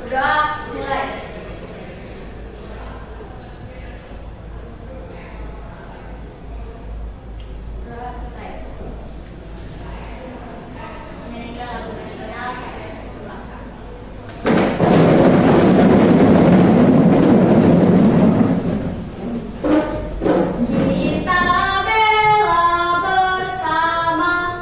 Udah mulai. Udah selesai. Menyanyikan lagu nasional saya berbangsa. Kita bela bersama.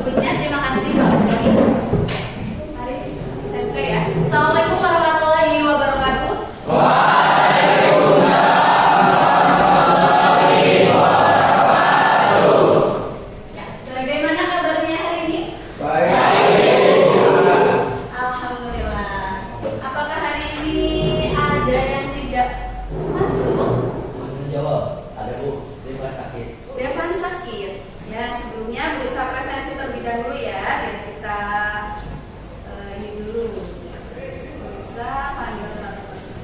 Sebelumnya terima kasih Bapak Ibu. Mari SMK ya. Assalamualaikum warahmatullahi wabarakatuh. Ya, bagaimana kabarnya hari ini? Alhamdulillah. Apakah hari ini ada yang tidak masuk? Menjawab, ada Bu, Devan sakit. Devan sakit. Ya, sebelumnya bisa presensi terlebih dahulu ya, biar kita ini dulu. Bisa panggil satu persatu.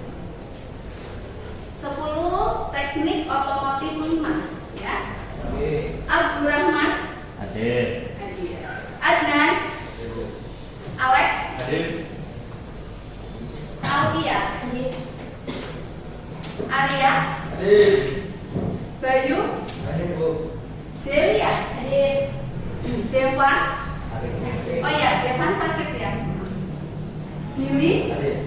10 teknik otomotif 5 ya. Oke. Abdurrahman, Hadir. Adnan, Alek, Hadir. Alvia, Arya, Hadir. Bayu, Hadir Bu. Delia, Devan. Hadir. Oh ya, Devan sakit ya. Yuli, Hadir.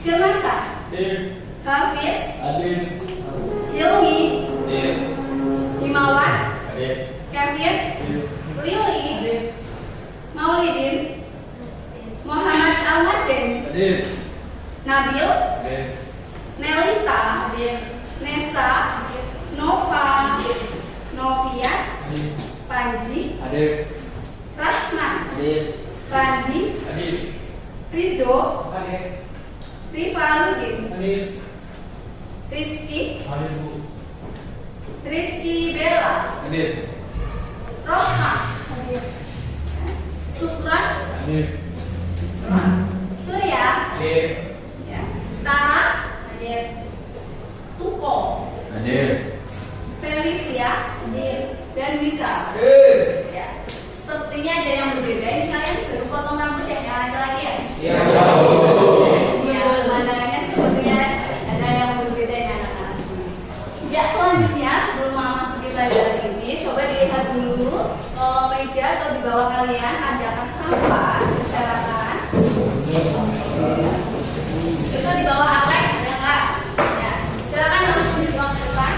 Firmansa, Hadir. Hafiz, Hadir. Hilmi, Hadir. Himawan, Hadir. Kevin, Lili, Maulidin, Muhammad Al-Hasim, Hadir. Nabil, Hadir. Nelita, Nesa, Nova, Novia, Hadir. Panji, Hadir. Rahman, Hadir. Randi, Hadir. Ridho, Hadir. Rivaludin, Hadir. Rizky, Hadir Bu. Rizky Bella, Hadir. Roha, Sukron, Hadir. Surya, Hadir. ya, Tara, Tuko, Hadir. Felicia, dan Lisa. Hadir. Ya, sepertinya ada yang berbeda. Ini kalian baru potong rambut ya, yang laki-laki ya? Iya. Ya, pandangannya sepertinya ada yang berbeda ya anak-anak. Ya, selanjutnya sebelum masuk ke pelajaran ini, coba dilihat dulu kalau meja atau di bawah kalian ada sampah berserakan. Itu di bawah Alek ada nggak? Ya, silakan langsung dibuang ke depan.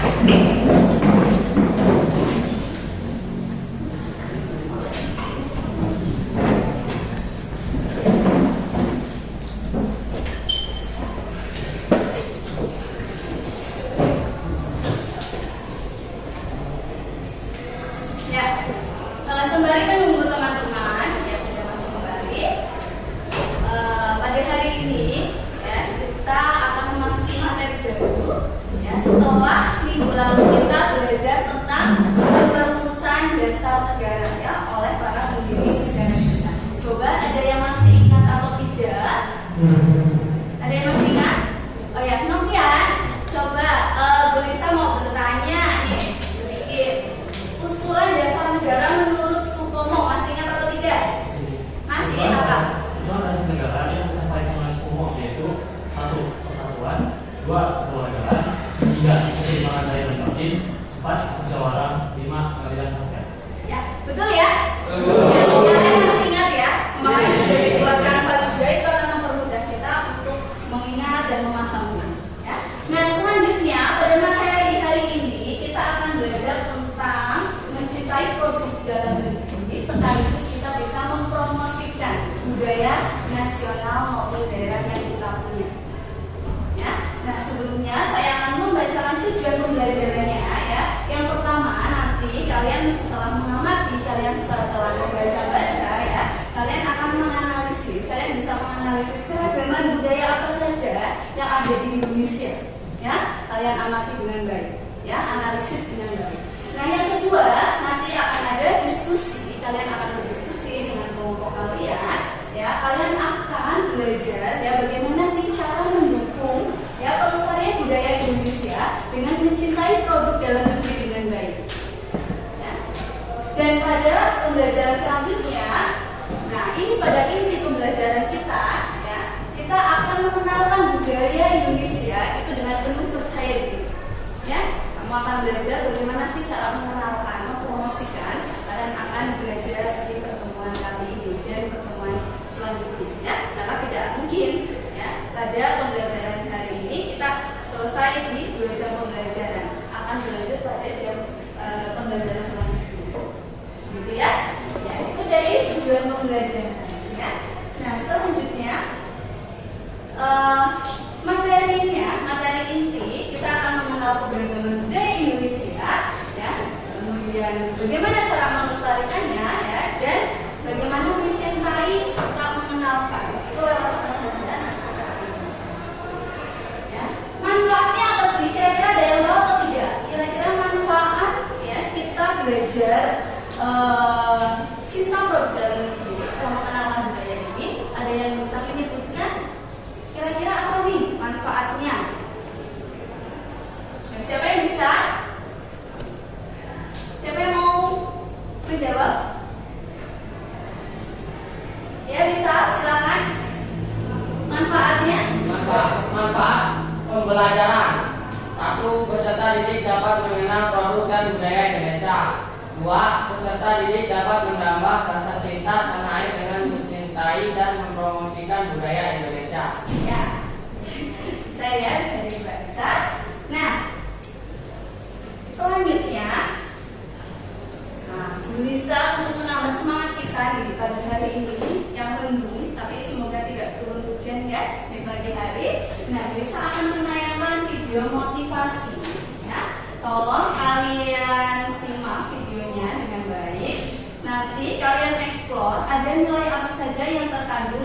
Ya, sembari menunggu teman-teman yang sudah masuk kembali, pada hari ini ya kita akan memasuki materi baru. Ya, setelah minggu lalu kita belajar tentang perumusan dasar negara ya oleh para pendiri negara kita. Coba ada yang masih ingat atau tidak? Ada yang masih ingat? Oh ya, Novian, coba Bu Lisa mau bertanya nih sedikit. Usulan dasar negara menurut Supomo masih ingat atau tidak? Masih apa? Usulan dasar negara yang disampaikan oleh Supomo yaitu 1. Persatuan, 2. Kekeluargaan, 3. Keseimbangan daya dan batin, 4. Musyawarah, 5. Keadilan rakyat. Ya, kalian setelah membaca-baca ya, kalian akan menganalisis, kalian bisa menganalisis keragaman budaya apa saja yang ada di Indonesia. Ya, kalian amati dengan baik, ya, analisis dengan baik. Nah, yang kedua, nanti akan ada diskusi. Kalian akan berdiskusi dengan kelompok kalian, ya. Kalian akan belajar ya bagaimana sih cara mendukung ya pelestarian budaya Indonesia dengan mencintai produk dalam negeri dengan baik. Ya. Dan pada pembelajaran selanjutnya, nah ini pada inti pembelajaran kita, ya, kita akan mengenalkan budaya Indonesia itu dengan penuh percaya diri. Ya, kamu akan belajar bagaimana sih cara mengenalkan, mempromosikan. Kalian akan belajar di pertemuan kali ini dan pertemuan selanjutnya. Ya, karena tidak mungkin ya pada pembelajaran hari ini kita selesai di 2 jam pembelajaran, akan berlanjut pada jam pembelajaran selanjutnya. Gitu ya? Ya, itu dari tujuan pembelajaran. Ya. Nah, selanjutnya materi inti kita akan mengenal keberagaman budaya Indonesia, ya. Kemudian bagaimana cara melestarikannya, ya, dan bagaimana mencintai serta mengenalkan. Itu lewat apa saja? Ya. Manfaatnya apa sih? Kira-kira ada yang tahu atau tidak? Kira-kira manfaat ya kita belajar cinta produk dalam negeri, mengenalkan budaya ini. Ada yang bisa menyebutkan? Kira-kira apa nih manfaatnya? Siapa yang bisa? Siapa yang mau menjawab? Ya, bisa, silakan. Manfaatnya? Manfaat pembelajaran. 1. Peserta didik dapat mengenal produk dan budaya Indonesia. 2. Peserta didik dapat menambah rasa cinta tanah air dengan mencintai dan mempromosikan budaya Indonesia. Ya, saya bisa dibaca. Nah, selanjutnya, bisa untuk menambah semangat kita di pagi hari ini yang mendung, tapi semoga tidak turun hujan ya di pagi hari. Nah, bisa akan menayangkan video motivasi. Ya, tolong kalian simak videonya dengan baik. Nanti kalian explore ada nilai apa saja yang terkandung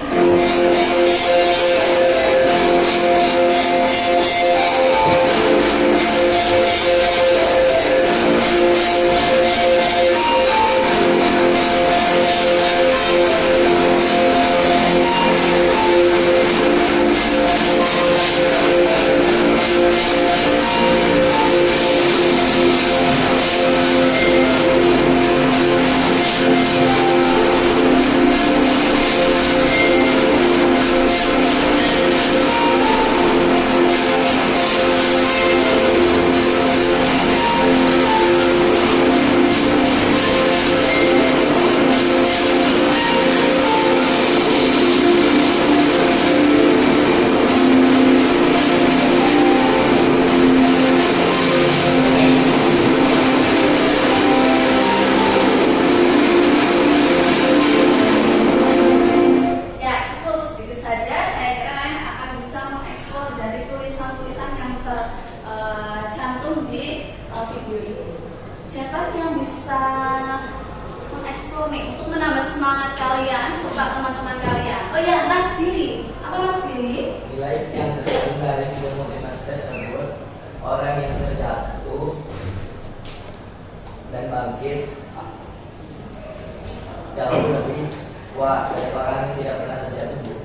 jauh lebih kuat dari orang yang tidak pernah terjatuh.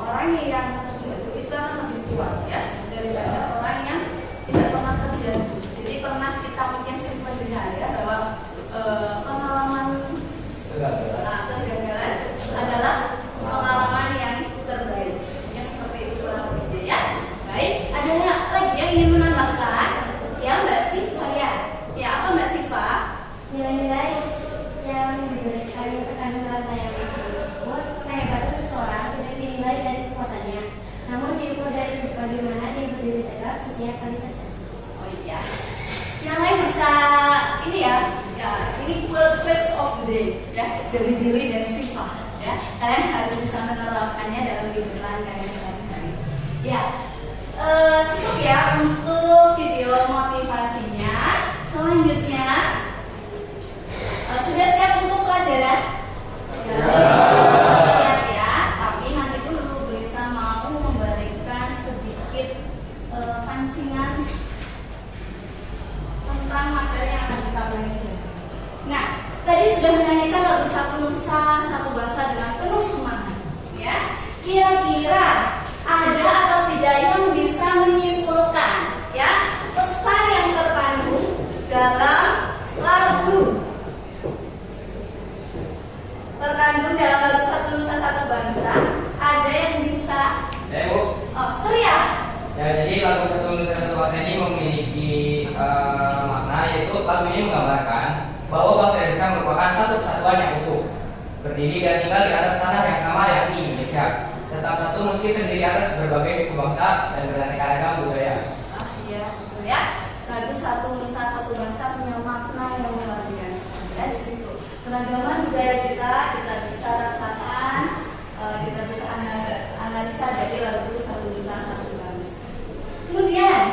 Orang yang terjatuh itu akan lebih kuat ya daripada orang yang tidak pernah terjatuh. Jadi pernah kita mungkin sering mendengar ya bahwa pengalaman kegagalan adalah pengalaman yang terbaik. Ya seperti itu kurang lebihnya ya. Baik, ada lagi yang ingin menambahkan? Ya Mbak Siva ya. Ya apa Mbak Siva? Nilai-nilai yang diberikan yang terkandung dalam tayangan tersebut, kehebatan seseorang tidak dinilai dari kekuatannya, namun diukur dari bagaimana dia berdiri tegak setiap kali terjatuh. Oh iya. Yang lain bisa ini ya. Ya, ini quotes of the day ya dari Dili dan Siva ya. Kalian harus bisa menerapkannya dalam kehidupan kalian sehari-hari. Ya, cukup ya untuk video motivasinya. Selanjutnya sudah siap untuk satu nusa, satu bangsa dengan penuh semangat. Ya, kira-kira ada atau tidak yang bisa menyimpulkan ya pesan yang terkandung dalam lagu satu nusa satu bangsa? Ada yang bisa? Ya Bu. Oh, Surya. Ya, jadi lagu satu nusa satu bangsa ini memiliki makna, yaitu lagu ini menggambarkan bahwa bangsa Indonesia merupakan satu kesatuan yang utuh, berdiri dan tinggal di atas tanah yang sama, yakni Indonesia. Tetap satu meski terdiri atas berbagai suku bangsa dan beraneka ragam budaya. Ah iya, betul ya. Lagu satu nusa satu bangsa punya makna yang luar biasa. Ya, di situ keragaman budaya kita bisa rasakan, kita bisa analisa dari lagu satu nusa satu bangsa. Kemudian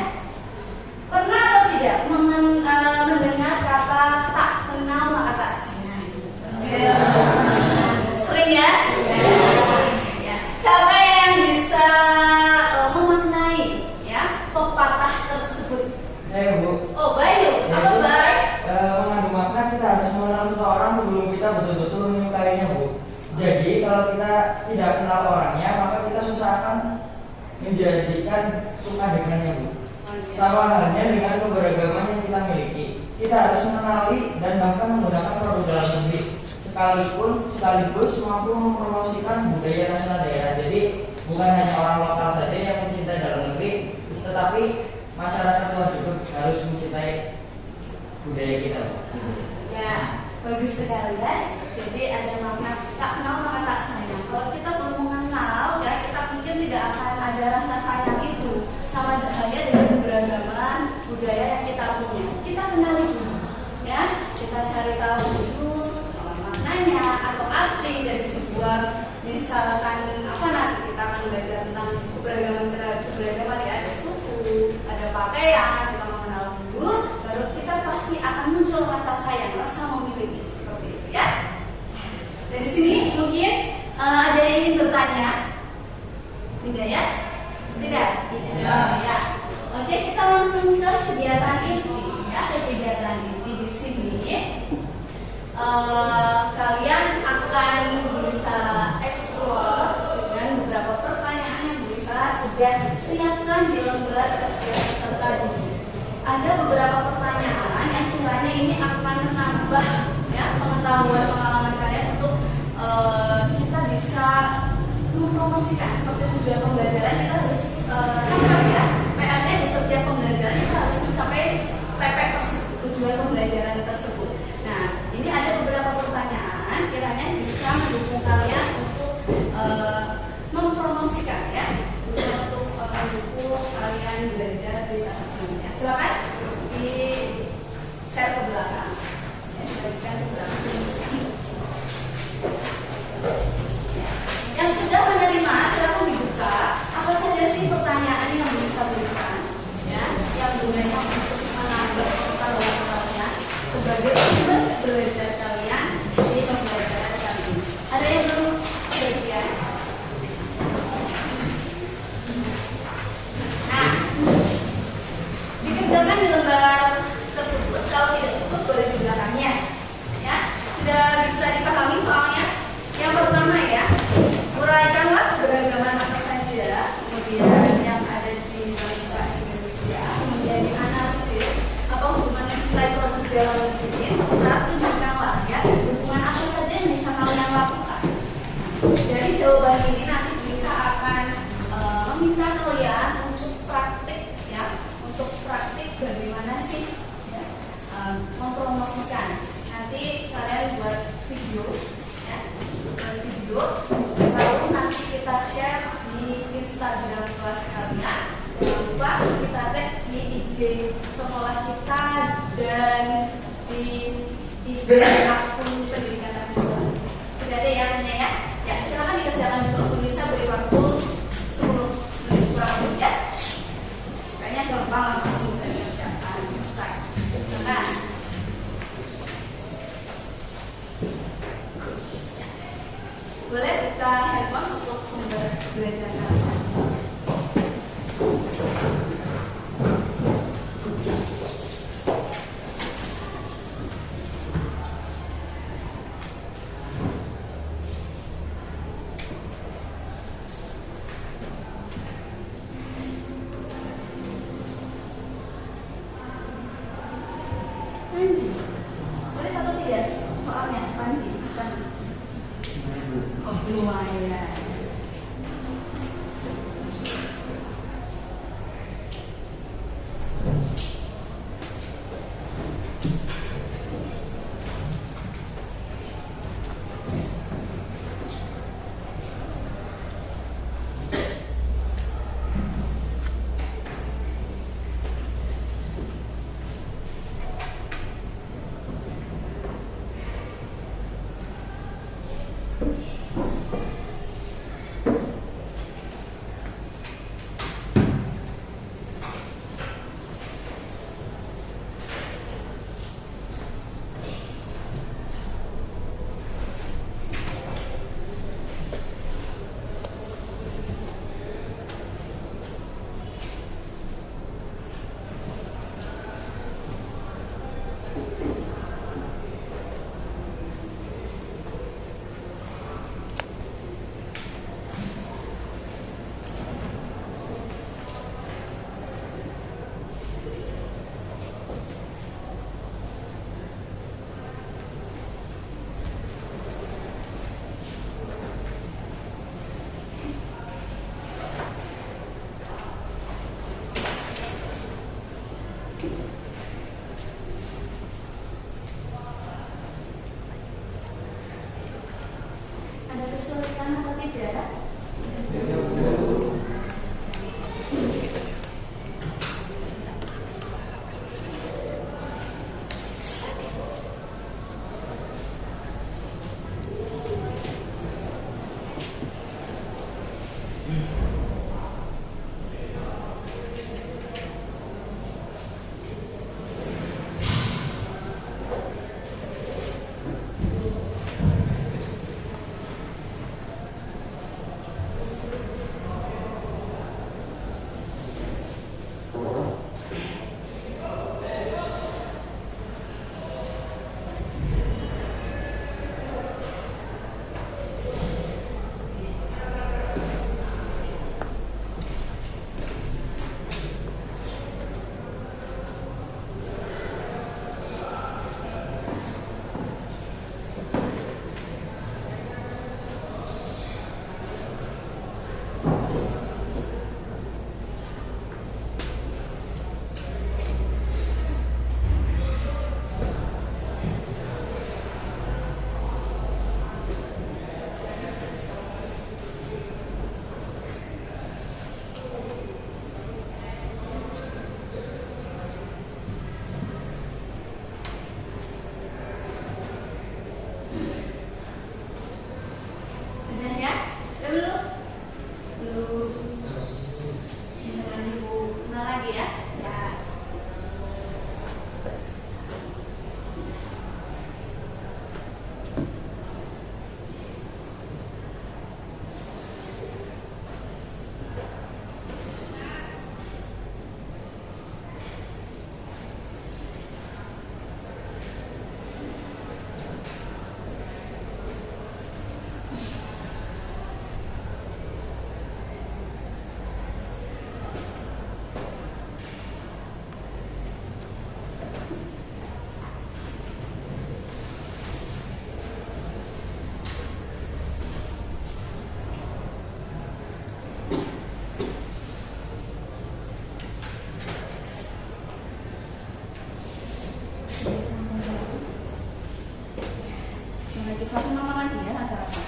pernah atau tidak mendengar kata tak kenal maka tak sayang? Ya. Sering ya? Ya. Siapa yang bisa memaknai ya pepatah tersebut? Saya Bu. Oh, Bayu. Apa Bay? Mengandung makna kita harus mengenal seseorang sebelum kita betul-betul menyukainya Bu. Jadi kalau kita tidak kenal orangnya maka kita susah akan menjadikan suka dengannya Bu. Sama halnya dengan keberagaman yang kita miliki. Kita harus mengenali dan bahkan menggunakan produk dalam negeri sekaligus mampu mempromosikan budaya nasional daerah. Jadi bukan hanya orang lokal saja yang mencintai dalam negeri, tetapi masyarakat luar juga harus mencintai budaya kita. Ya, bagus sekali ya. Jadi ada makna tak kenal maka tak sayang. Kalau kita belum mengenal ya, kita mungkin tidak akan ada rasa sayang itu. Sama halnya dengan keberagaman budaya yang kita punya. Kita kenali dulu, ya. Kita cari tahu dulu maknanya atau arti dari sebuah, misalkan apa, nanti kita akan belajar tentang keberagaman ya, ada suku, ada pakaian, kita mengenal dulu, baru kita pasti akan muncul rasa sayang, rasa memiliki seperti itu ya. Dari sini mungkin ada yang ingin bertanya, tidak ya? Tidak. Ya. Oke, kita langsung ke kegiatan inti ya. Kegiatan inti di sini kalian akan bisa explore dengan beberapa pertanyaan yang bisa sudah siapkan di lembar kerja peserta didik. Ada beberapa pertanyaan yang kiranya ini akan menambah ya pengetahuan pengalaman kalian untuk kita bisa mempromosikan seperti tujuan pembelajaran. Kita harus capai ya PR-nya di setiap pembelajaran kita harus mencapai TP tujuan pembelajaran tersebut. Nah, ini ada beberapa pertanyaan kiranya bisa mendukung kalian untuk mempromosikan ya, untuk mendukung kalian belajar di tahap selanjutnya. Silakan di share ke belakang, ya, dibagikan ke belakang. Yang sudah menerima silakan dibuka. Apa saja sih pertanyaan yang bisa diberikan, ya, yang gunanya untuk menambah pengetahuan kalian sebagai sumber belajar kalian di pembelajaran kali ini. Ada yang belum bagian? Nah, dikerjakan di lembar tersebut. Kalau tidak cukup boleh di belakangnya, ya. Sudah bisa dipahami soalnya? Yang pertama ya, uraikanlah keberagaman apa saja, kemudian yang ada di bangsa Indonesia, kemudian dianalisis apa hubungan mencintai produk dalam negeri, serta tunjukkanlah ya hubungan apa saja yang bisa kalian lakukan. Dari jawaban ini nanti bisa akan meminta kalian untuk praktik ya, untuk praktik bagaimana sih ya, mempromosikan. Nanti kalian buat video ya, lalu nanti kita share di Instagram kelas kalian. Jangan lupa kita tag di IG sekolah kita dan di IG akun pendidikan nasional. Sudah ada ya punya ya? Ya, silakan dikerjakan dulu. Bisa beri waktu 10 menit kurang lebih ya. Kayaknya gampang, langsung bisa dikerjakan. Selesai. Nah, boleh buka handphone untuk sumber belajar kalian. lumayan. Ada kesulitan atau tidak? Sudah ya? Sudah belum? Belum. Jangan Ibu kenal lagi ya? Ya. Lagi satu nama lagi ya rata-rata.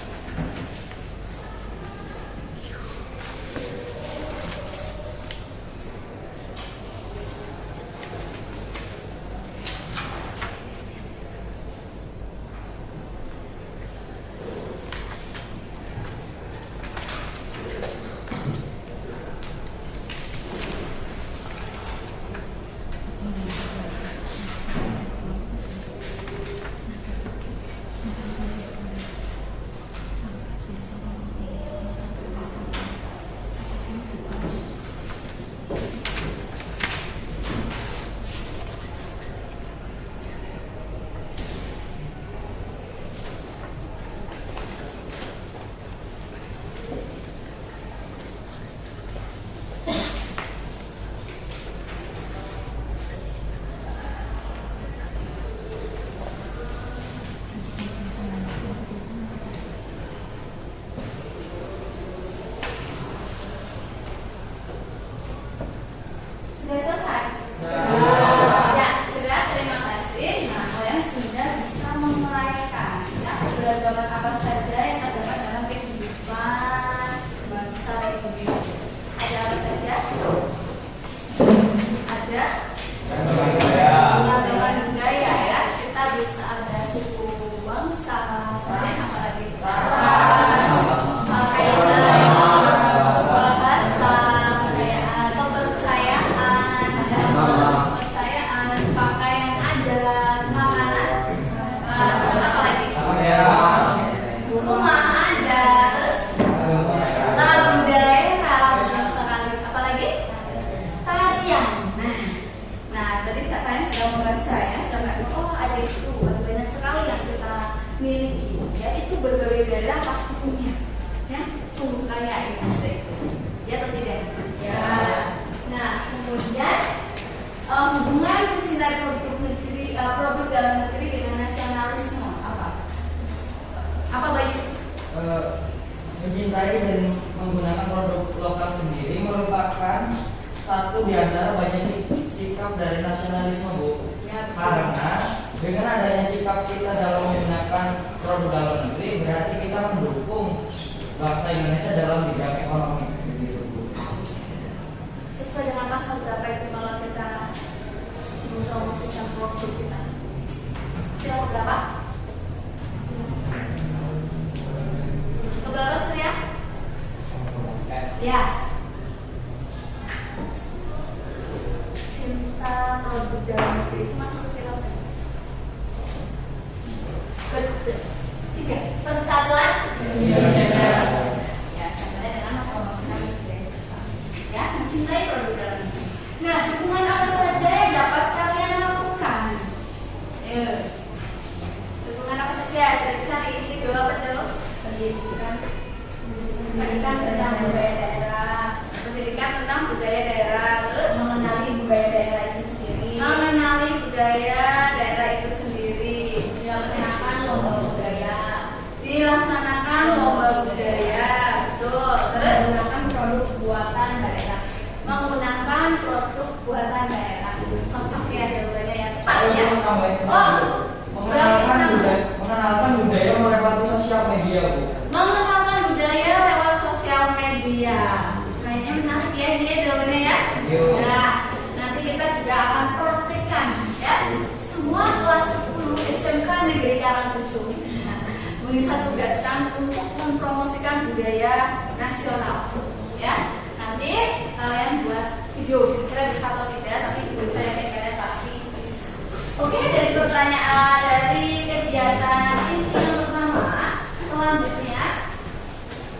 dimiliki, ya itu berbagai daerah pasti punya, ya sungguh kaya ini asik, ya atau tidak? Ya. Nah kemudian hubungan mencintai produk negeri, produk dalam negeri dengan nasionalisme apa? Apa Bayu? Mencintai dan menggunakan produk lokal sendiri merupakan satu di antara banyak sikap dari nasionalisme, Bu. Ya, Karena dengan adanya sikap kita dalam menggunakan produk dalam negeri berarti kita mendukung bangsa Indonesia dalam bidang ekonomi. Begitu, Bu. sesuai dengan pasal berapa itu kalau kita mempromosikan produk kita? Pasal berapa? Keberapa Surya? Ya. Cinta produk dalam negeri itu masuk ke sila tiga persatuan Indonesia. Ya, contohnya dengan mempromosikan budaya kita. Ya, mencintai produk dalam negeri. Nah, dukungan apa saja yang dapat kalian lakukan? Dukungan apa saja? Sudah cari ini dua apa tuh? Pendidikan tentang budaya daerah, Pendidikan tentang budaya daerah, terus mengenali budaya daerah itu sendiri, mengenali budaya daerah itu sendiri, dilaksanakan lomba budaya, dilaksanakan lomba budaya, betul. Terus menggunakan produk buatan daerah. menggunakan produk buatan daerah. Cocok ya jawabannya ya. Tepat Kalau ya. bisa tambahin Oh, satu, berarti mengenalkan budaya melewati sosial media, Bu. mengenalkan budaya lewat sosial media. Kayaknya menarik ya dia jawabannya ya. Iya. Nah, nanti kita juga akan praktekkan ya. Semua kelas 10 SMK Negeri Karangkucung bisa tugaskan untuk mempromosikan budaya nasional. Ya, nanti kalian buat video. Kira bisa atau tidak, tapi saya yakin kalian pasti bisa. Oke, dari pertanyaan dari kegiatan inti yang pertama, selanjutnya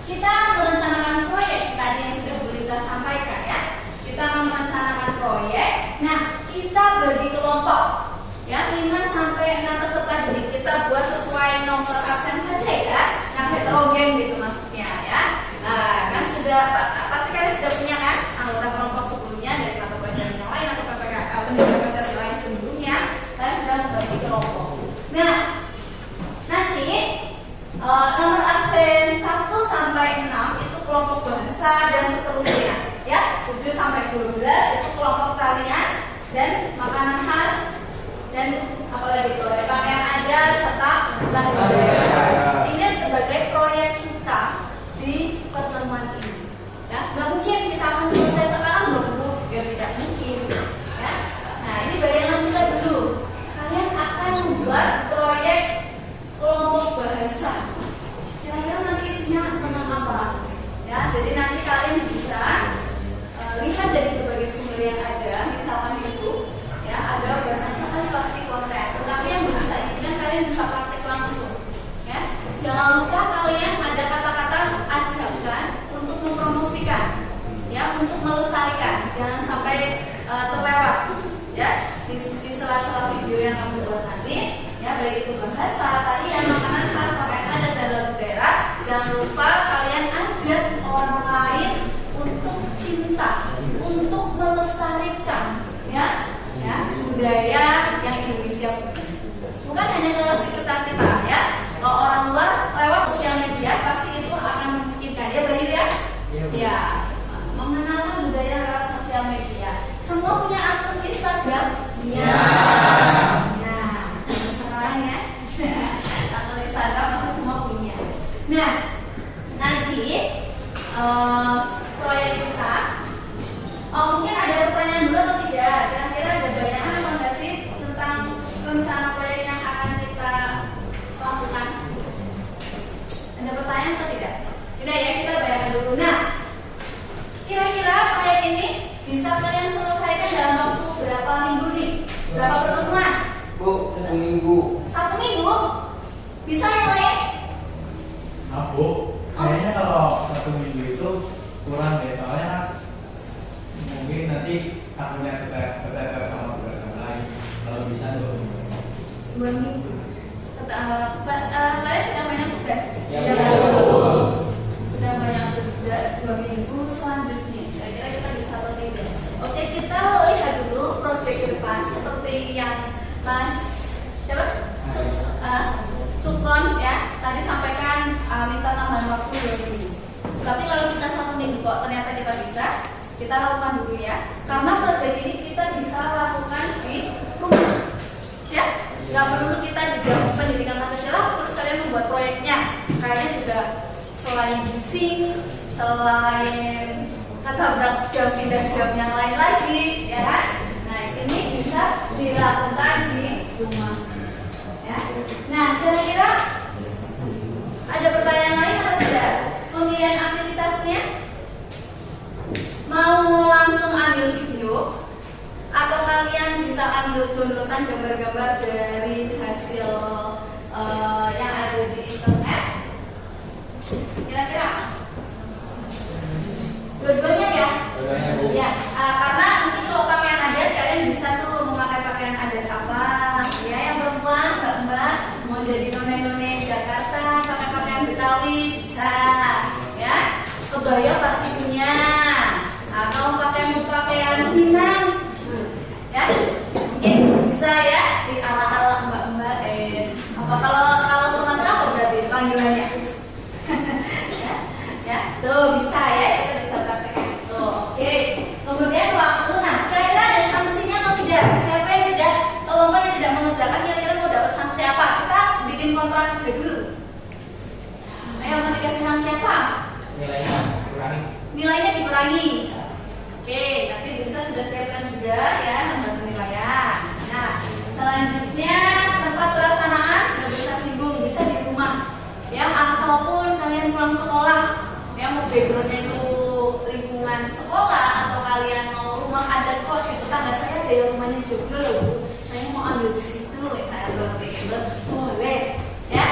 kita merencanakan proyek tadi yang sudah Bu Lisa sampaikan ya. Kita akan merencanakan proyek. Nah, kita bagi kelompok ya 5 sampai 6 peserta didik. Kita buat sesuai nomor absen saja ya. Yang heterogen gitu maksudnya ya. Nah, kan sudah pasti kalian sudah punya kan anggota kelompok sebelumnya dari mata pelajaran yang lain atau PPK pendidikan Pancasila yang sebelumnya. Kalian sudah membagi kelompok. Nah, nanti nomor absen 1 sampai 6 itu kelompok bahasa dan seterusnya ya. 7 sampai 12 itu kelompok talian dan makanan khas dan apalagi itu ada pakaian adat serta lagu budaya. Ini sebagai proyek kita di pertemuan ini ya. Nggak mungkin kita akan selesai sekarang dong Bu, ya tidak mungkin ya. Nah ini bayangan kita dulu, kalian akan membuat proyek kelompok bahasa. Kira-kira nanti isinya tentang apa? Ya, jadi nanti kalian bisa lihat dari berbagai sumber yang ada, misalkan itu, ya ada banyak sekali pasti konten. Tetapi yang bisa ini kan kalian bisa praktek langsung. Ya, jangan lupa kalian ada kata-kata ajakan untuk mempromosikan, ya, untuk melestarikan. Jangan sampai terlewat, ya, di sela-sela video yang kamu buat nanti. Ya, baik itu bahasa, tarian, makanan khas, pakaian adat dan lagu daerah. Jangan lupa kalian ajak orang lain untuk cinta, untuk melestarikan, ya, budaya yang Indonesia punya. Bukan hanya ke sekitar kita, ya. Kalau orang luar lewat sosial media pasti itu akan memungkinkan dia Bayu ya. Ya, mengenalkan budaya lewat sosial media. Semua punya akun Instagram? Ya. Sekarang ya, akun Instagram pasti semua punya. Nah, nanti proyek kita, mungkin ada pertanyaan dulu atau tidak? Kira-kira ada bayangan apa enggak sih tentang rencana proyek yang akan kita lakukan? Ada pertanyaan atau tidak? Tidak ya, kita bayangkan dulu. Nah, kira-kira proyek ini bisa kalian selesaikan dalam waktu berapa minggu nih? Berapa pertemuan? Bu, 1 minggu. 1 minggu? Bisa yang lain? Aku kayaknya kalau 1 minggu itu kurang deh, soalnya mungkin nanti takutnya kita sama tugas yang lain. Kalau bisa 2 minggu. 2 minggu. Kalian seperti yang Mas siapa? Supron ya tadi sampaikan minta tambahan waktu 2 minggu. Tapi kalau kita 1 minggu kok ternyata kita bisa, kita lakukan dulu ya. Karena proyek ini kita bisa lakukan di rumah, ya. Nggak perlu kita juga pendidikan Pancasila terus kalian membuat proyeknya. Kayaknya juga selain bising, selain ketabrak jam pindah jam yang lain lagi, ya. Nah ini bisa dilakukan di rumah. Ya. Nah, kira-kira ada pertanyaan lain atau tidak? Pemilihan aktivitasnya mau langsung ambil video atau kalian bisa ambil downloadan gambar-gambar dari hasil yang ada di internet? Kira-kira dua-duanya ya? Dua-duanya, Bu. Ya, karena nanti kalau pakaian adat kalian bisa tuh memakai pakaian adat apa? Ya, yang perempuan, mbak-mbak mau jadi none-none Jakarta, pakai pakaian Betawi bisa, ya. Kebaya pasti punya, atau pakaian Minang, ya. Mungkin bisa ya di ala-ala mbak-mbak. Apa kalau Sumatera apa berarti panggilannya? Ya, tuh bisa ya, itu bisa praktekkan. Tuh, oke. Kemudian waktu, nah kira-kira ada sanksinya atau tidak? Siapa yang tidak, kelompok yang tidak mengerjakan kira-kira mau dapat sanksi apa? Kita bikin kontrak kerja dulu. Ayo mau dikasih sanksi apa? Nilainya kurangi. Nilainya dikurangi. Oke, nanti bisa sudah siapkan juga ya nomor penilaian. Nah, selanjutnya tempat pelaksanaan sudah bisa singgung, bisa di rumah. Ya, ataupun kalian pulang sekolah, yang mau backgroundnya itu lingkungan sekolah atau kalian mau rumah adat kok di tetangga saya ada yang rumahnya joglo loh Bu. Saya mau ambil di situ, saya seperti itu boleh, ya.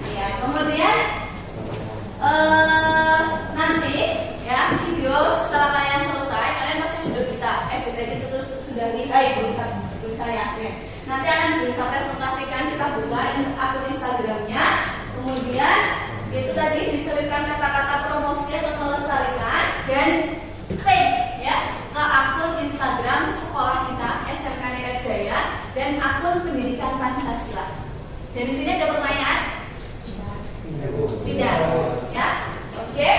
Iya, kemudian nanti ya video setelah kalian selesai kalian pasti sudah bisa tadi itu sudah bisa ya. Nanti akan bisa presentasikan, kita buka akun Instagramnya, kemudian itu tadi diselipkan kata-kata promosi atau melestarikan dan tag ya ke akun Instagram sekolah kita SMK Ningrat Jaya dan akun Pendidikan Pancasila. Dari sini ada pertanyaan? Tidak, ya. Oke.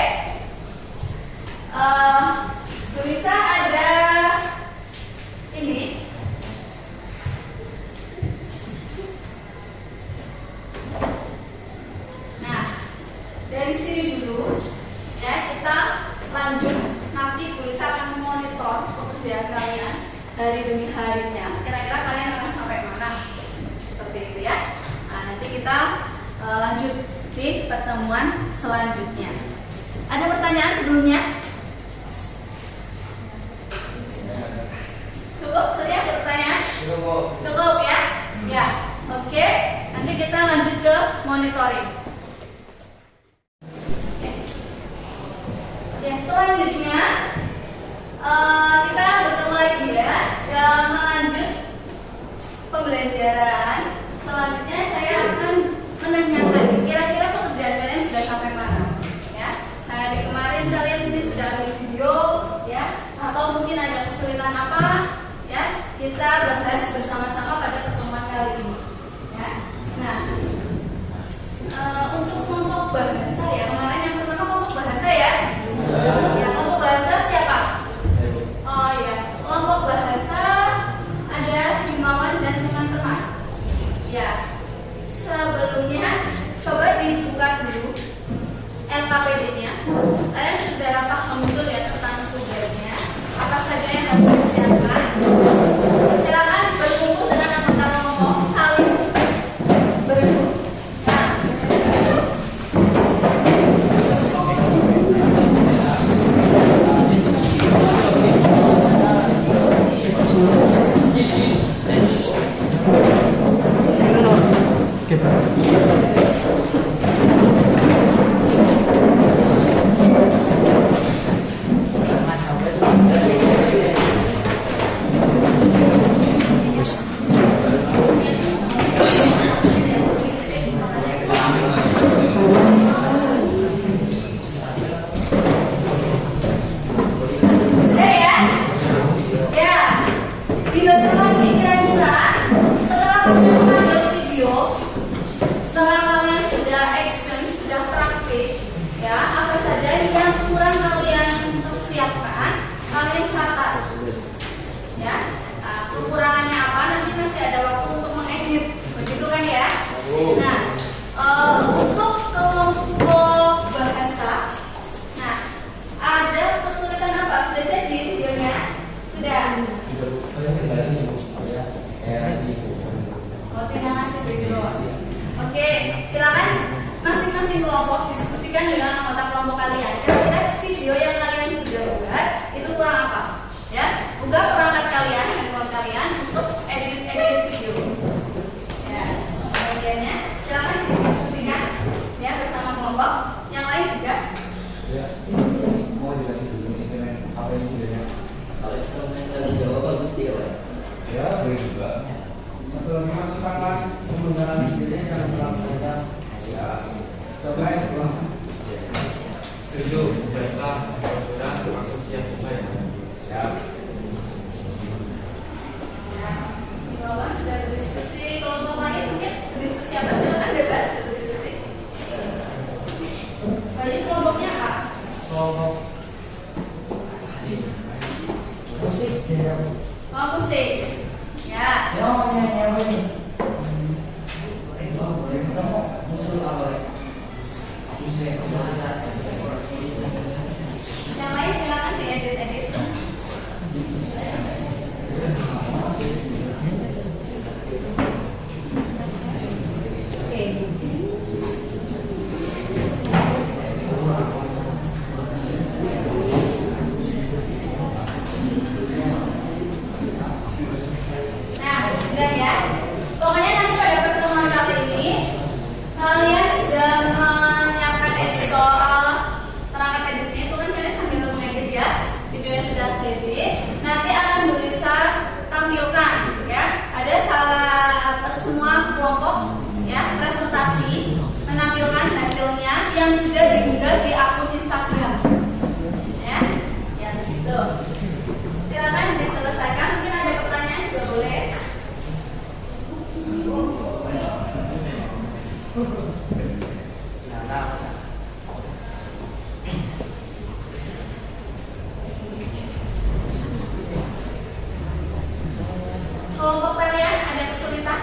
Bisa ada ini. Nah, dari sini dulu ya kita lanjut, nanti bisa akan memonitor pekerjaan kalian hari demi harinya. Kira-kira kalian akan sampai mana? Seperti itu ya. Nah, nanti kita lanjut di pertemuan selanjutnya. Ada pertanyaan sebelumnya? Cukup? Sudah ada pertanyaan? Cukup ya? Ya. Oke. Nanti kita lanjut ke monitoring. Yang selanjutnya kita bertemu lagi ya dalam lanjut pembelajaran. Selanjutnya saya akan menanyakan kira-kira pekerjaan kalian sudah sampai mana ya. Hari kemarin kalian ini sudah ambil video ya, atau mungkin ada kesulitan apa ya, kita bahas bersama-sama pada pertemuan kali ini ya. Nah, untuk kelompok bahasa ya, kemarin yang pertama kelompok bahasa ya. Ya, kelompok bahasa siapa? Oh ya, kelompok bahasa ada Himawan dan teman-teman. Ya, sebelumnya coba dibuka dulu LKPD-nya. Kalian sudah paham betul ya tentang tugasnya, apa saja yang harus disiapkan. Silakan berkumpul dengan anggota kelompok, saling berebut. Nah, Nah, untuk kelompok bahasa, nah ada kesulitan apa? Sudah jadi videonya? Sudah. Oh, tinggal ngasih background. Oke, silakan masing-masing kelompok diskusikan dengan anggota kelompok kalian. Kira-kira video yang kalian sudah buat itu kurang apa? Ya, buka perangkat kalian, handphone kalian untuk edit video. Ya, bagiannya silakan didiskusikan ya bersama kelompok yang lain juga. Ya, mau dikasih dulu instrumen apa ini videonya? Kalau instrumen dari Jawa bagus dia, Pak. Ya, boleh juga. Sebelum dimasukkan penggunaan videonya jangan terlalu panjang. Ya, Coba yang pulang. setuju. Baiklah, kalau sudah langsung siap mulai. Siap. Kelompok sudah berdiskusi, kelompok lain mungkin berdiskusi apa? Silakan bebas berdiskusi. Bagi kelompoknya apa? Kelompok musik ya. Oh, musik. Ya. Ya mau nyanyi apa nih? Kita mau musul apa? Musik. Yang lain silakan diedit-edit. Nah, sudah ya. Pokoknya nanti pada pertemuan kali ini kalian sudah menyiapkan edit soal perangkat editnya itu kan kalian sambil mengedit ya. Videonya sudah jadi. Nanti akan bisa tampilkan ya. Ada semua kelompok ya presentasi menampilkan hasilnya yang sudah diunggah di akun Instagram. Ya, ya gitu. Silakan diselesaikan. Mungkin ada pertanyaan juga boleh. Kelompok kalian ada kesulitan?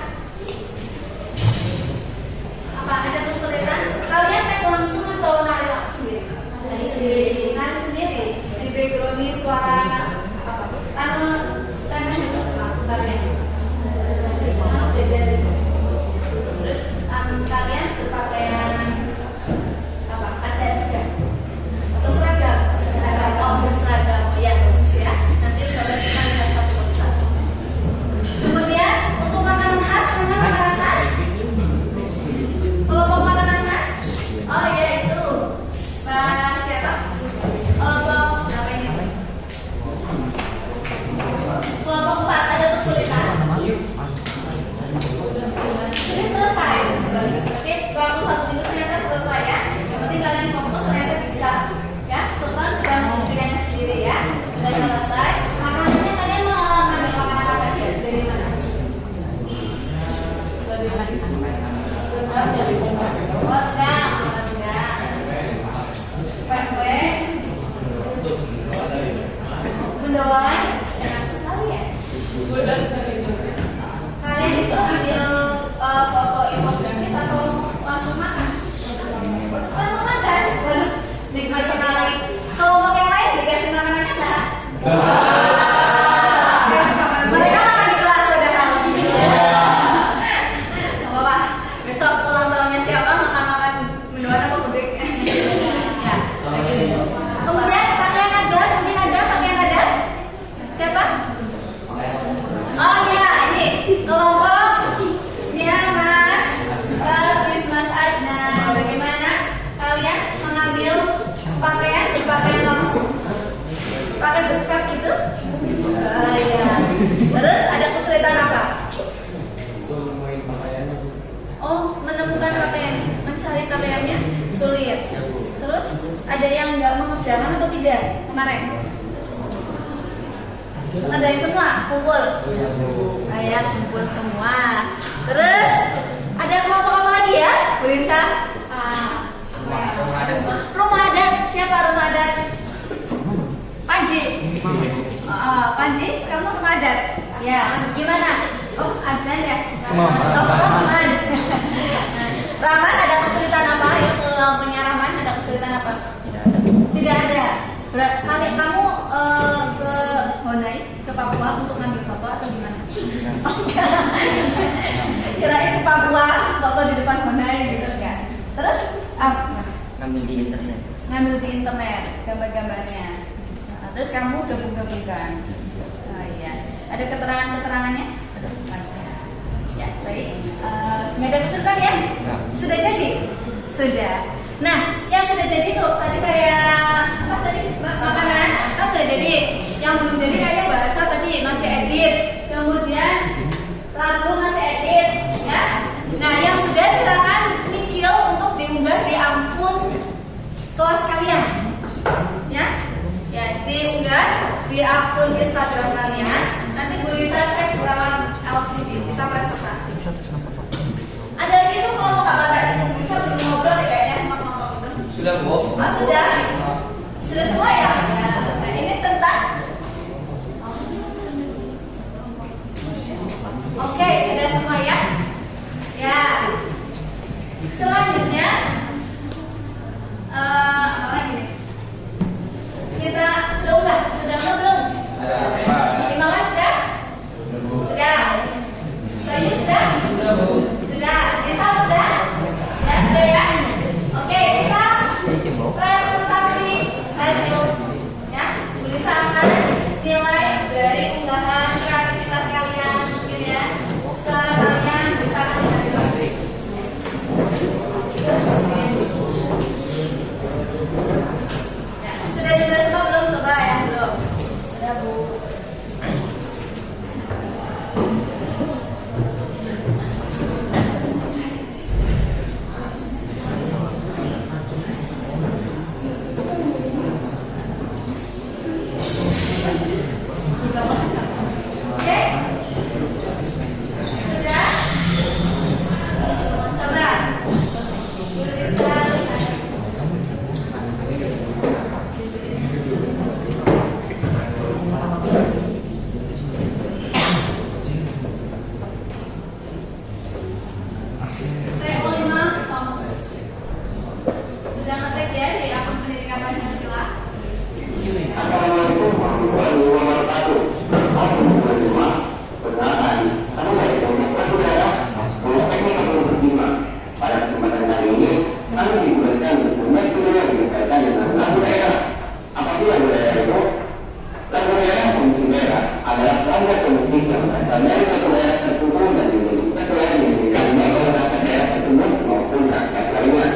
Apa ada kesulitan? Kalian tek langsung atau nari sendiri? Nari sendiri. Nari sendiri. Di background ini suara apa? Terus kalian berpakaian apa? Ada juga. Atau seragam? Oh, berseragam. Oh, ya bagus ya. Nanti coba kita lihat satu persatu. Kemudian untuk makanan khas, mana makanan khas? Kelompok makanan khas? Oh iya itu. Mbak siapa? Kelompok berapa ini? Kelompok 4 ada kesulitan? Sudah selesai. Bagus. Oke, waktu 1 minggu ternyata selesai ya. Yang penting kalian fokus ternyata bisa. Ya, Sukron sudah membuktikannya sendiri ya. Sudah selesai. Makanannya kalian mau ambil makanan apa aja? Dari mana? Mendoan enak sekali ya. Kalian itu ambil foto infografis atau langsung makan? Langsung makan? Waduh, nikmat sekali. Kalau mau yang lain dikasih makanannya nggak? Mereka makan di kelas saudara. Gak apa-apa. Besok ulang tahunnya siapa makan-makan mendoan apa gudeg? Ya. Kemudian pakaian adat, mungkin ada pakaian adat? Siapa? Oh ya, ini kelompok ya Mas Mas Adna. Bagaimana kalian mengambil pakaian berpakaian langsung? Pakai beskap gitu? Ya. Terus ada kesulitan apa? Oh, menemukan pakaian, mencari pakaiannya sulit. Terus ada yang nggak mengerjakan atau tidak kemarin? Ngerjain semua, kumpul. Kayak kumpul semua. Terus ada kelompok apa lagi ya? Bisa? Rumah adat. Siapa rumah adat? Panji. Panji, kamu rumah adat? Ya. Gimana? Oh, ada ya. Oh, teman. foto di depan Honai gitu kan. Terus Ngambil di internet. ngambil di internet gambar-gambarnya. Nah, terus kamu gabung-gabungkan. Oh iya. Ada keterangan-keterangannya? Ada. Ya, baik. Nggak ada kesulitan ya? Enggak. Sudah jadi? Sudah. Nah, yang sudah jadi tuh tadi kayak apa tadi? Makanan kan sudah jadi. Yang belum jadi kayak bahasa tadi masih edit. Kemudian lagu masih edit, ya. Nah, yang sudah silakan nyicil untuk diunggah di akun kelas kalian, ya. Ya, diunggah di akun Instagram kalian. Nanti Bu Lisa cek lewat LCD kita presentasi. Ada lagi tuh kalau kakak tadi tuh bisa belum ngobrol ya kayaknya sama kelompok itu. Sudah, Bu. Sudah. Sudah semua ya. Nah, ini tentang Oke, sudah semua ya? Ya. Selanjutnya apa lagi nih? Kita sudah belum? Ada apa? Imaman sudah? Sudah. Bayu sudah? Sudah, Bu. Sudah. Desa sudah? Ya, sudah ya? Oke, kita presentasi hasil ya. Bu Lisa akan nilai dari unggahan kreativitas kalian mungkin ya. Kalian bisa menjadi ya, sudah juga semua belum coba ya belum? Sudah, Bu. Oke? Sudah? Coba. Bisa lihat. TO5 Thomas. Sudah ngetek ya di akun pendidikan Pancasila? Assalamualaikum warahmatullahi wabarakatuh. Alhamdulillah. Perkenalkan, kami dari Komunitas Udara Politeknik Kampung Bima. Pada kesempatan kali ini, kami ditugaskan untuk membuat video yang berkaitan dengan lagu daerah. Apa sih lagu daerah itu? Lagu daerah musik daerah adalah standar musik yang berasal dari satu daerah tertentu dan menjadi satu daerah yang didirikannya oleh rakyat daerah tersebut maupun rakyat lainnya.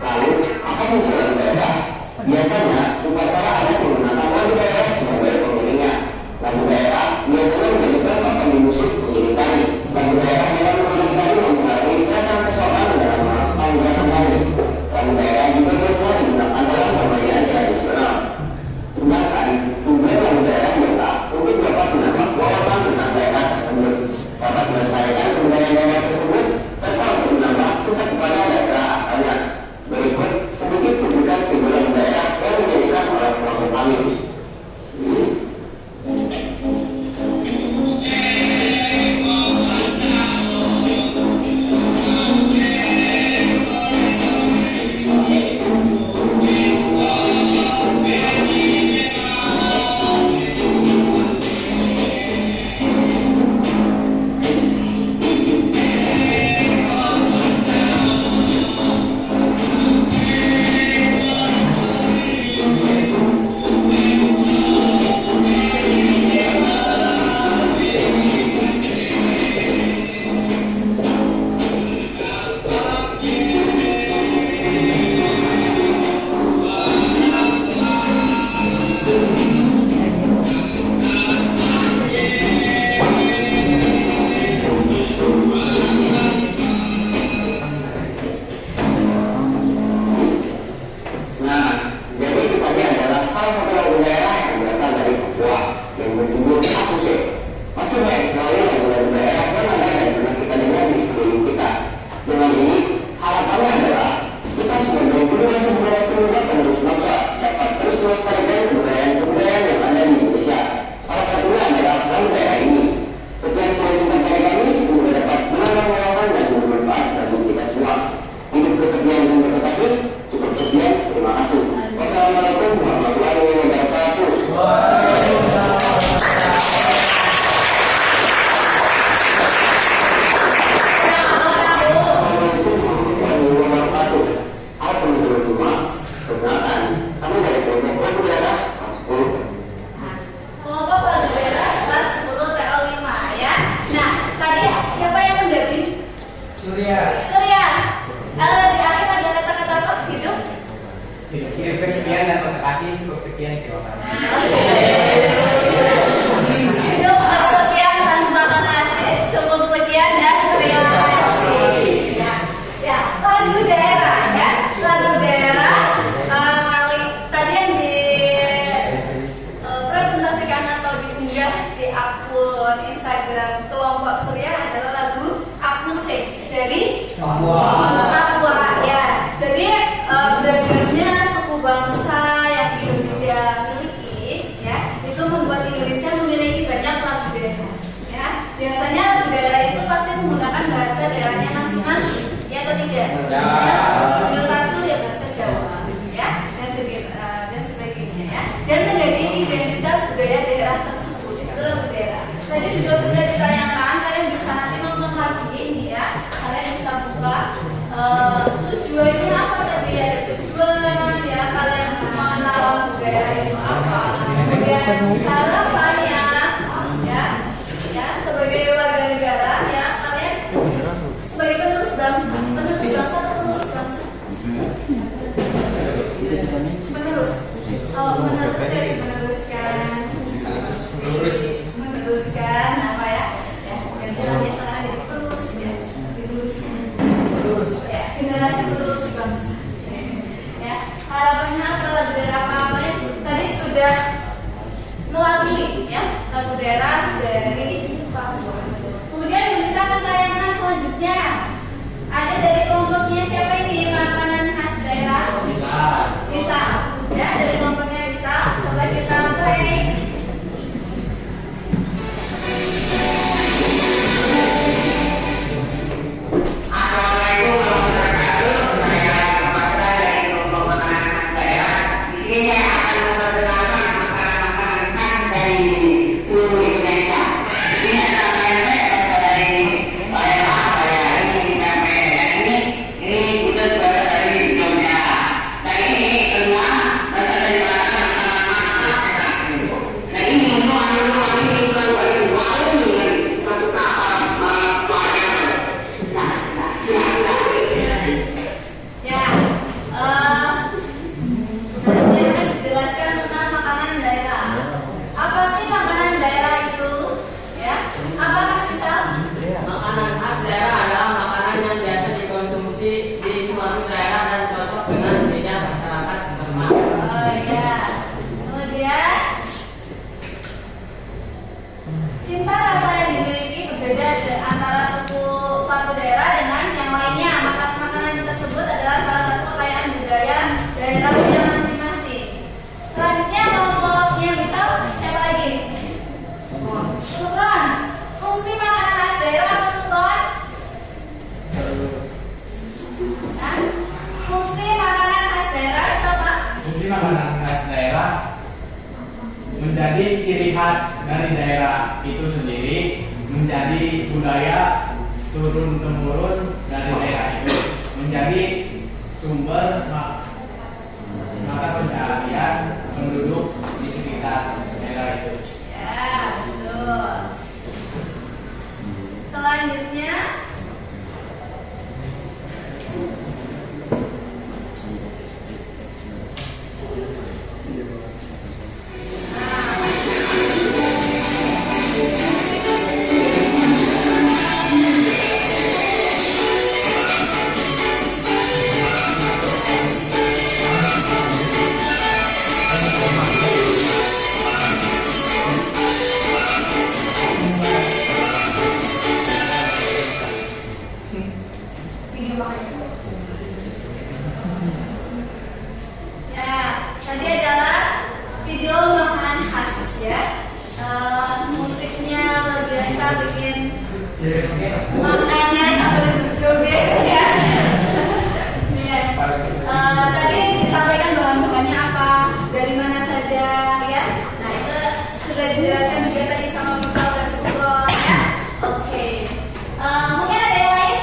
Lalu, apa fungsi lagu daerah? Biasanya, upacara ada menggunakan lagu daerah sebagai pengiringnya. Lagu daerah biasanya menjadi tempat kami musik menjadi tari. Lagu daerah dalam mengiring tari mempengaruhi perasaan seseorang dalam merasakan gerakan tari. Lagu daerah juga biasanya digunakan dalam permainan tradisional. Sedangkan tujuan lagu daerah ialah untuk dapat menambah wawasan tentang daerah tersebut, dapat melestarikan kebudayaan daerah tersebut, serta untuk menambah suka kepada daerah asalnya. Berikut sedikit tuntutan keunggulan daerah yang dijadikan oleh kelompok kami. kasih, cukup sekian, terima kasih. Itu sekian tanpa kasih, cukup sekian dan terima kasih. Ya, lagu daerah ya, lagu daerah tadi yang dipresentasikan atau diunggah di akun Instagram kelompok Surya adalah lagu Aku Say dari Papua ya. Jadi beragamnya suku bangsa yang Indonesia miliki ya, itu membuat Indonesia memiliki banyak lagu daerah ya. Biasanya lagu daerah itu pasti menggunakan bahasa daerahnya masing-masing ya atau tidak? Ya, Bendul Pacu ya bahasa Jawa ya dan sebagainya ya, dan menjadi identitas budaya daerah tersebut. Itu lagu daerah. Tadi juga sudah ditayangkan, kalian bisa nanti nonton lagi ini ya, kalian bisa buka tujuannya apa tadi ya, tujuan ya kalian mengenal budaya itu apa, kemudian harapannya ya sebagai warga negara ya, kalian sebagai penerus bangsa atau penerus bangsa? Meneruskan apa ya? Ya, yang bilangnya sekarang jadi penerus ya, ya, generasi penerus bangsa. Ya, harapannya apa, lagu daerah apa ya? Tadi sudah mewakili ya lagu daerah dari Papua. Kemudian bisa ke tayangan selanjutnya. Ada dari kelompoknya siapa ini, makanan khas daerah? Bisa. Ya, dari kelompoknya bisa. Coba kita play. Assalamualaikum warahmatullahi wabarakatuh. Saya Kepada dari kelompok makanan khas daerah. Di sini saya akan memperkenalkan makanan-makanan khas dari seluruh Indonesia. Ini adalah pempek berasal dari Palembang, ini pempek, dan ini buntut berasal dari Jogja. Dan ini kedua berasal dari Batam sangat mantap. Dan ini ini selalu bagi semua orang yang suka keluarga. Ya, yang dijelaskan tentang makanan daerah. Apa sih makanan daerah itu? Ya, apa Mas Rizal? Makanan khas daerah adalah makanan yang biasa dikonsumsi di suatu daerah dan cocok dengan beda masyarakat setempat. Oh iya. Kemudian cinta rasa yang dimiliki berbeda antara suatu daerah dengan yang lainnya. Makanan tersebut adalah salah satu kekayaan budaya daerahnya masing-masing. Selanjutnya kelompoknya misal siapa lagi? Sukron. Fungsi makanan khas daerah apa Sukron? Hah? Fungsi makanan khas daerah itu apa? Fungsi makanan khas daerah menjadi ciri khas dari daerah itu sendiri, menjadi budaya turun-temurun dari daerah itu, menjadi sumber mata pencaharian penduduk di sekitar daerah itu. Ya, betul. Selanjutnya video makan. Ya, tadi adalah video makanan khas ya. Musiknya luar biasa, bikin makannya sambil berjoget ya. Ya. Tadi disampaikan bahan-bahannya apa, dari mana saja ya. Nah itu sudah dijelaskan juga tadi sama misal dan Sukron ya. Oke. Mungkin ada yang lain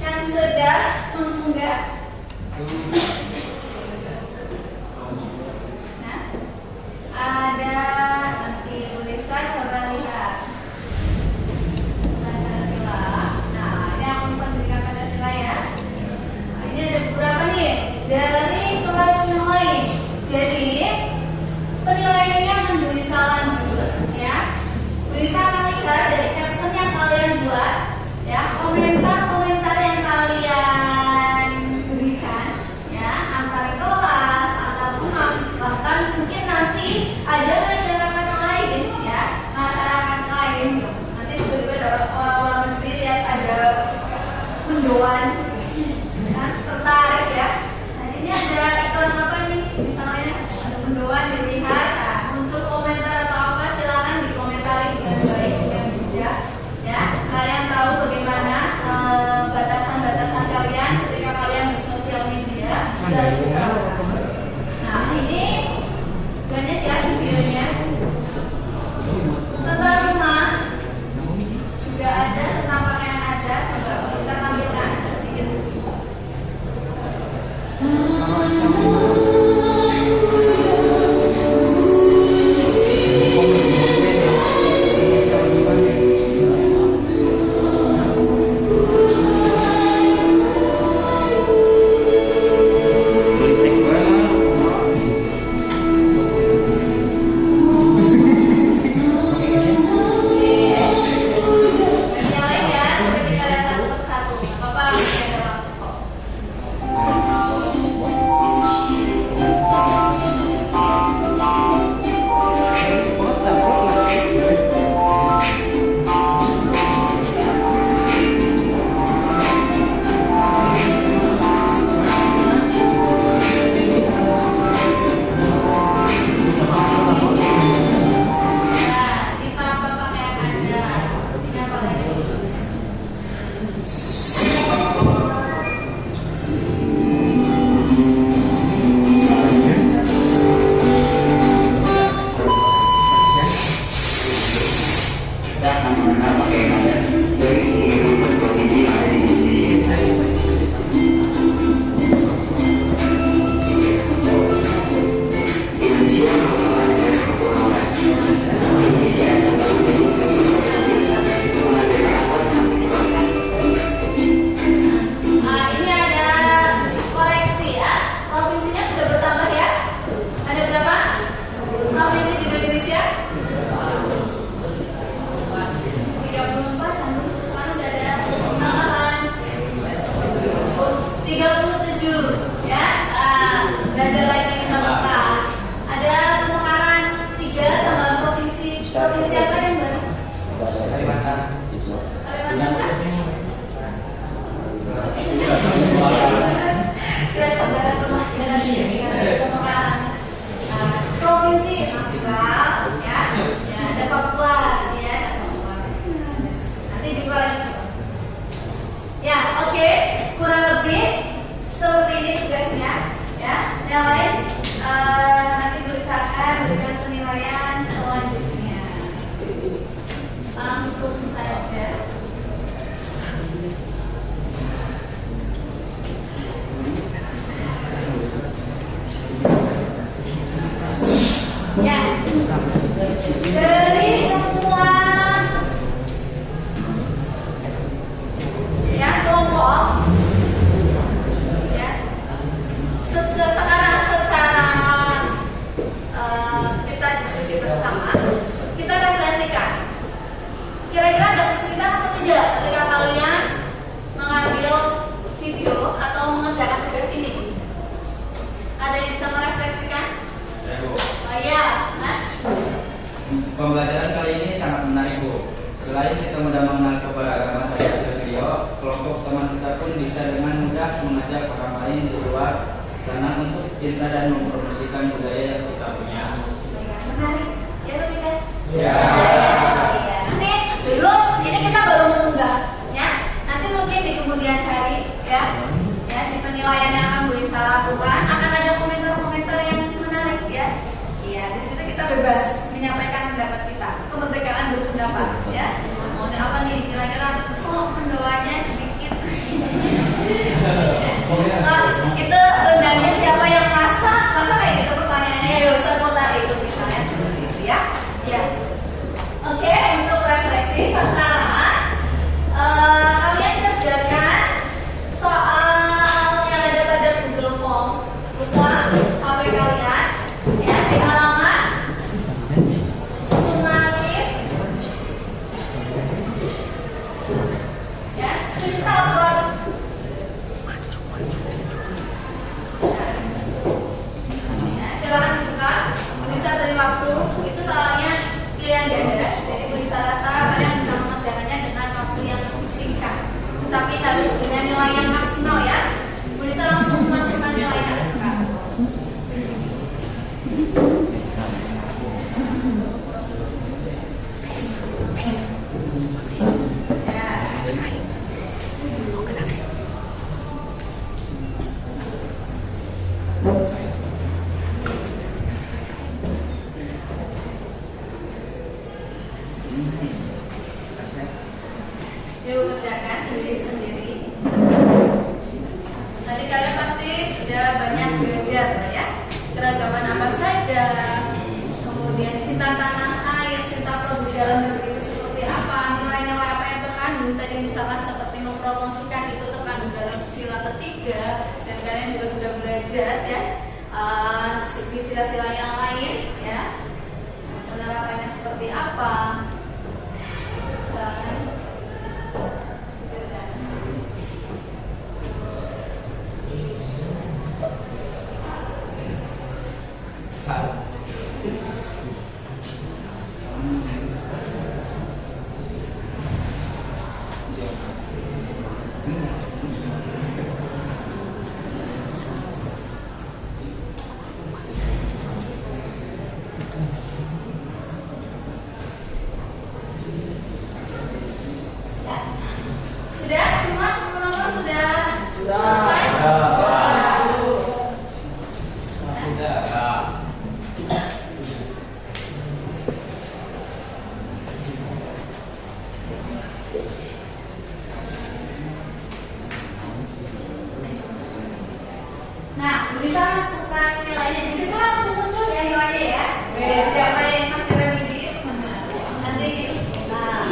yang sudah mengunggah. Nah, ada nanti Bu Lisa coba lihat Pancasila. Nah, ini aku pendidikan Pancasila ya. Nah, ini ada beberapa nih dari kelas yang lain. Jadi Nah, ini banyak ya videonya. Tentang rumah juga ada, tentang pakaian ada. Coba bisa tampilkan sedikit. Yang lain ya, coba kita lihat satu persatu. Bapak masih ada waktu kok. Nah, di papan pakaian ada. Ini apa lagi? Kita akan mengenal pakaian adat dari 30 provinsi yang ada di Indonesia. Indonesia merupakan negara kepulauan. Indonesia adalah menjadi provinsi itu mengambil akun sampai di bawah. Ini ada koreksi ya. Provinsinya sudah bertambah ya. Ada berapa provinsi di Indonesia? 34, namun sekarang sudah ada tambahan 37 ya. Belajar lagi kita buka. Ada pemekaran 3 tambahan provinsi. Provinsi apa yang baru? Kalimantan. Kalimantan kan? Sudah saudara rumah ya, pemekaran. Provinsi Maksal ya. Ya, ada Papua ya, ada Papua. Nanti dibuka lagi. Ya, oke. Kurang lebih seperti ini tugasnya ya. Yang lain nanti berusahakan berikan penilaian selanjutnya. Langsung saja. Ya, dari semua ya kelompok ya sekarang secara kita diskusi bersama, kita refleksikan kira-kira ada kesulitan atau tidak ketika kalian mengambil video atau mengerjakan tugas ini. Ada yang bisa merefleksikan? Oh iya, Mas. Pembelajaran kali ini sangat menarik, Bu. Selain kita mudah mengenal keberagaman dari hasil video, kelompok teman kita pun bisa dengan mudah mengajak orang lain di luar sana untuk cinta dan mempromosikan budaya yang kita punya. Menarik, ya ketika. Ya. Nanti belum, ini kita baru mengunggah, ya. Nanti mungkin di kemudian hari, ya, di penilaian yang akan Bu Lisa lakukan akan ada komentar-komentar yang menarik, ya. Iya, di situ kita bebas menyampaikan pendapat kita, kemerdekaan berpendapat, ya. Mau apa nih? Kira-kira, mendoanya sedikit. Nah, itu rendangnya siapa yang masak? Masa kayak gitu pertanyaannya, ya Ustaz mau tadi itu misalnya seperti itu, ya. Ya. keberagaman apa saja, kemudian cinta tanah air, cinta produk dalam negeri itu seperti apa, nilai-nilai apa yang terkandung tadi misalkan seperti mempromosikan itu terkandung dalam sila ketiga, dan kalian juga sudah belajar ya di sila-sila yang lain ya, penerapannya seperti apa. Sudah semua sebelum nonton sudah selesai? Nah, bisa masukkan nilainya. Di situ langsung muncul ya nilainya ya. Siapa yang masih remedi? Nanti nah.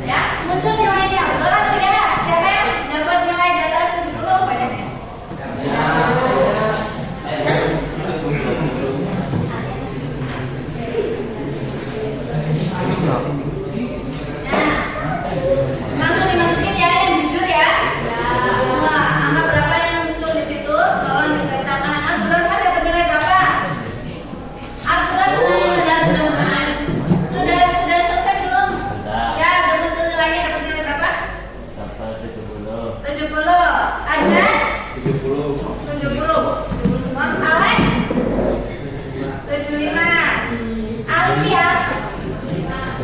Ya, muncul nilainya. Betul atau tidak? Siapa yang dapat nilai di atas 70 banyaknya? Langsung dimasukin ya yang jujur ya. Wah, angka berapa yang muncul di situ? Tolong dibacakan. Abdurrahman dapat nilai berapa? Abdurrahman. Sudah selesai belum? Ya, udah muncul nilainya, dapat nilai berapa? Dapat 70. 70. Ada? 70 semua. Alek? 75. Alvia?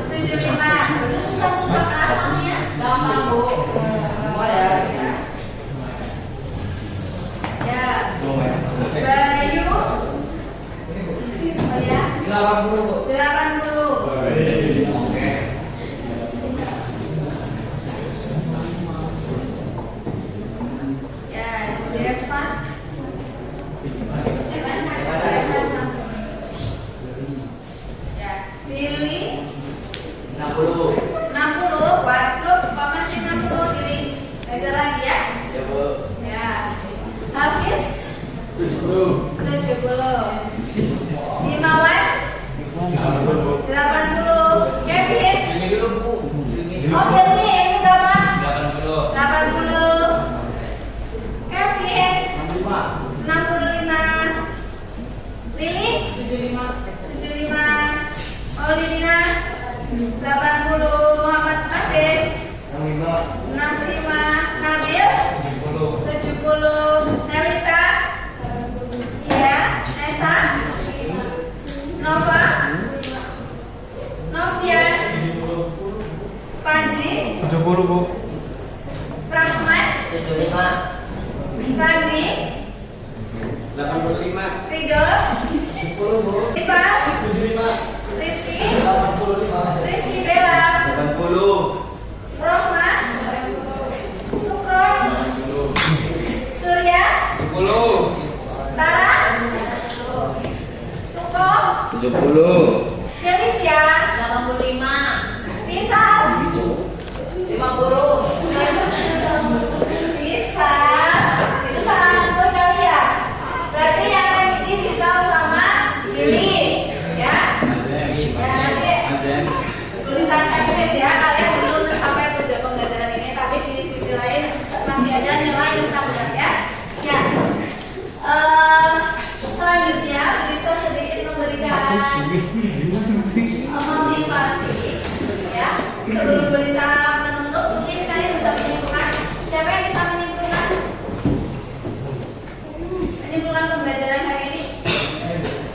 75. Udah susah-susah kan soalnya? Gampang, Bu. Lumayan. Ya. Bayu? Oh ya? 80. 80. Ya, Deva. Ya, Lili 60. 60. Waduh, paman sih 60 Lili. Belajar lagi ya. Ya, Bu. Ya. Hafiz 70. 70. Himawan 80. Kevin. Ini dulu, Bu. Oh, Hilmi ini berapa? 80. 80. Kevin 65. Lili 75. Paulina 80. Muhammad Asin 65. Nabil 70. Nelita iya. Nesa Nova Novian Panji 70, Bu. Rahmat 75. Randi 85. Ridho 10, Bu. Ivan 75. Rizky 85. Rizky Bella 80. Rohma Sukro Surya 70. Tara Tuko 70. Felicia 85. Nisa 50. bisa itu sangat betul kali ya, berarti yang ini bisa sama Lili ya. Tulisan teknis ya, kalian belum sampai tujuan pembelajaran ini, tapi di sisi lain masih ada nilai standar ya. Ya, selanjutnya bisa sedikit memberikan motivasi ya. Sebelum bisa menutup, mungkin kalian bisa menyimpulkan. Siapa yang bisa menyimpulkan? Menyimpulkan pembelajaran hari ini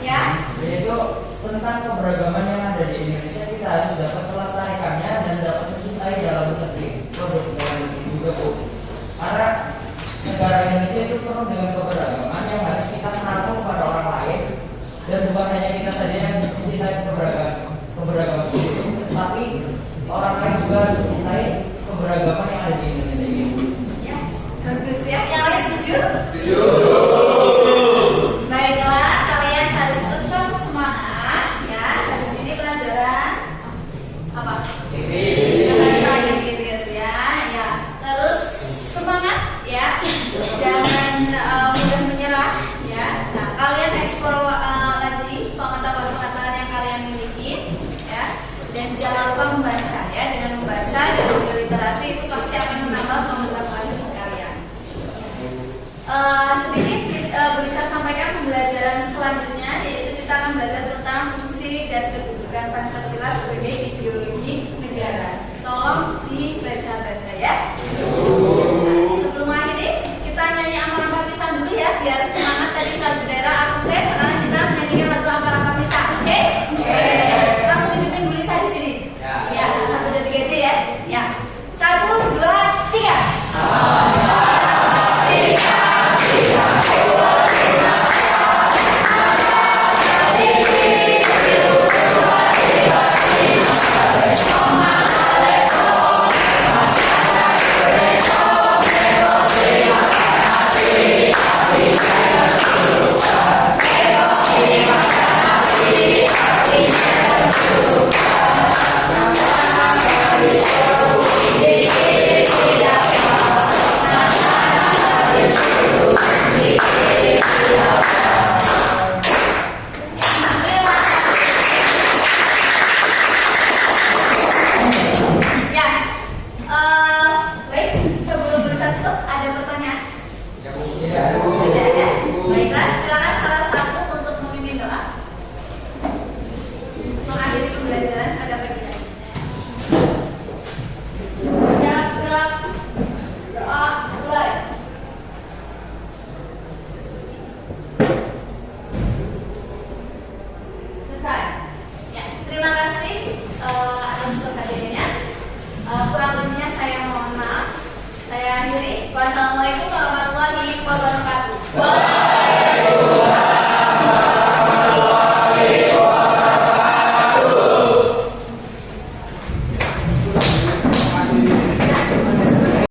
ya. Yaitu tentang keberagaman yang ada di Indonesia, kita harus dapat melestarikannya dan dapat mencintai dalam negeri, produk dalam negeri juga, Bu. Karena negara Indonesia itu penuh dengan keberagaman yang harus kita kenalkan kepada orang lain, dan bukan hanya kita saja yang mencintai keberagaman itu, tapi orang lain juga harus mencintai keberagaman yang ada di Indonesia ini. Ya, bagus ya. Yang lain setuju? Setuju. jangan mudah menyerah ya. Nah, kalian eksplor lagi pengetahuan-pengetahuan yang kalian miliki ya, dan jangan lupa membaca ya. Dengan membaca dan literasi itu pasti akan menambah pengetahuan kalian. Sedikit bisa sampaikan pembelajaran selanjutnya, yaitu kita akan belajar tentang fungsi dan kedudukan Pancasila sebagai ideologi negara. Tolong dibaca-baca ya. Sebelum akhiri, kita nyanyi Ampar-Ampar Pisah dulu ya, biar semangat tadi lagu daerah aku saya. Sekarang kita menyanyikan lagu Ampar-Ampar Pisah, oke? Langsung dipimpin Bu Lisa di sini. Ya, 1, 2, 3 aja ya. Ya, 1, 2, 3. Baik, sebelum bersatu ada pertanyaan? Ada. Baiklah, silakan salah satu untuk memimpin doa. Mengakhiri pembelajaran ada pertanyaan. Siap, gerak. Doa, mulai. Selesai. Ya, terima kasih atas perhatiannya. Kurang lebihnya saya mohon maaf. Saya akhiri. Wassalamualaikum warahmatullahi wabarakatuh.